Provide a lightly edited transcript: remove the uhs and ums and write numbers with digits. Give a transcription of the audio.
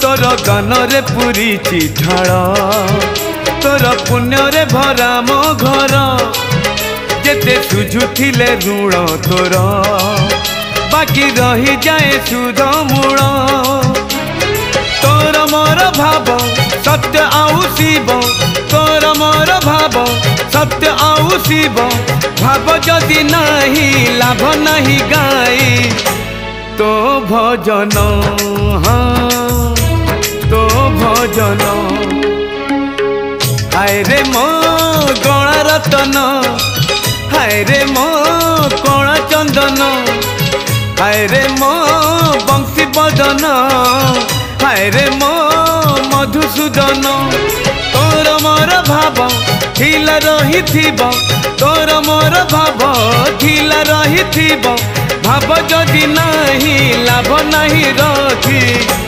तोर गान रे पूरी ढाल तोर पुण्य रे भरा मो घर जेते सुझुथिले ऋण तोर बाकी रही जाए सुध मूल तोर मोर भाव सत्य आउ शिव तोर मोर भाव सत्य आउ शिव भाव जदि नहीं लाभ नहीं गाई तो भजन हाँ तो भजन हाय रे मो गणा रतन हाय रे मो कणा चंदन हाय रे मो बंशी बदन हाय रे मो मधुसूदन तोर मोर भाव ढिला रही तोर मोर भाव ढिला रही भाव जदि नहीं लाभ नहीं रखी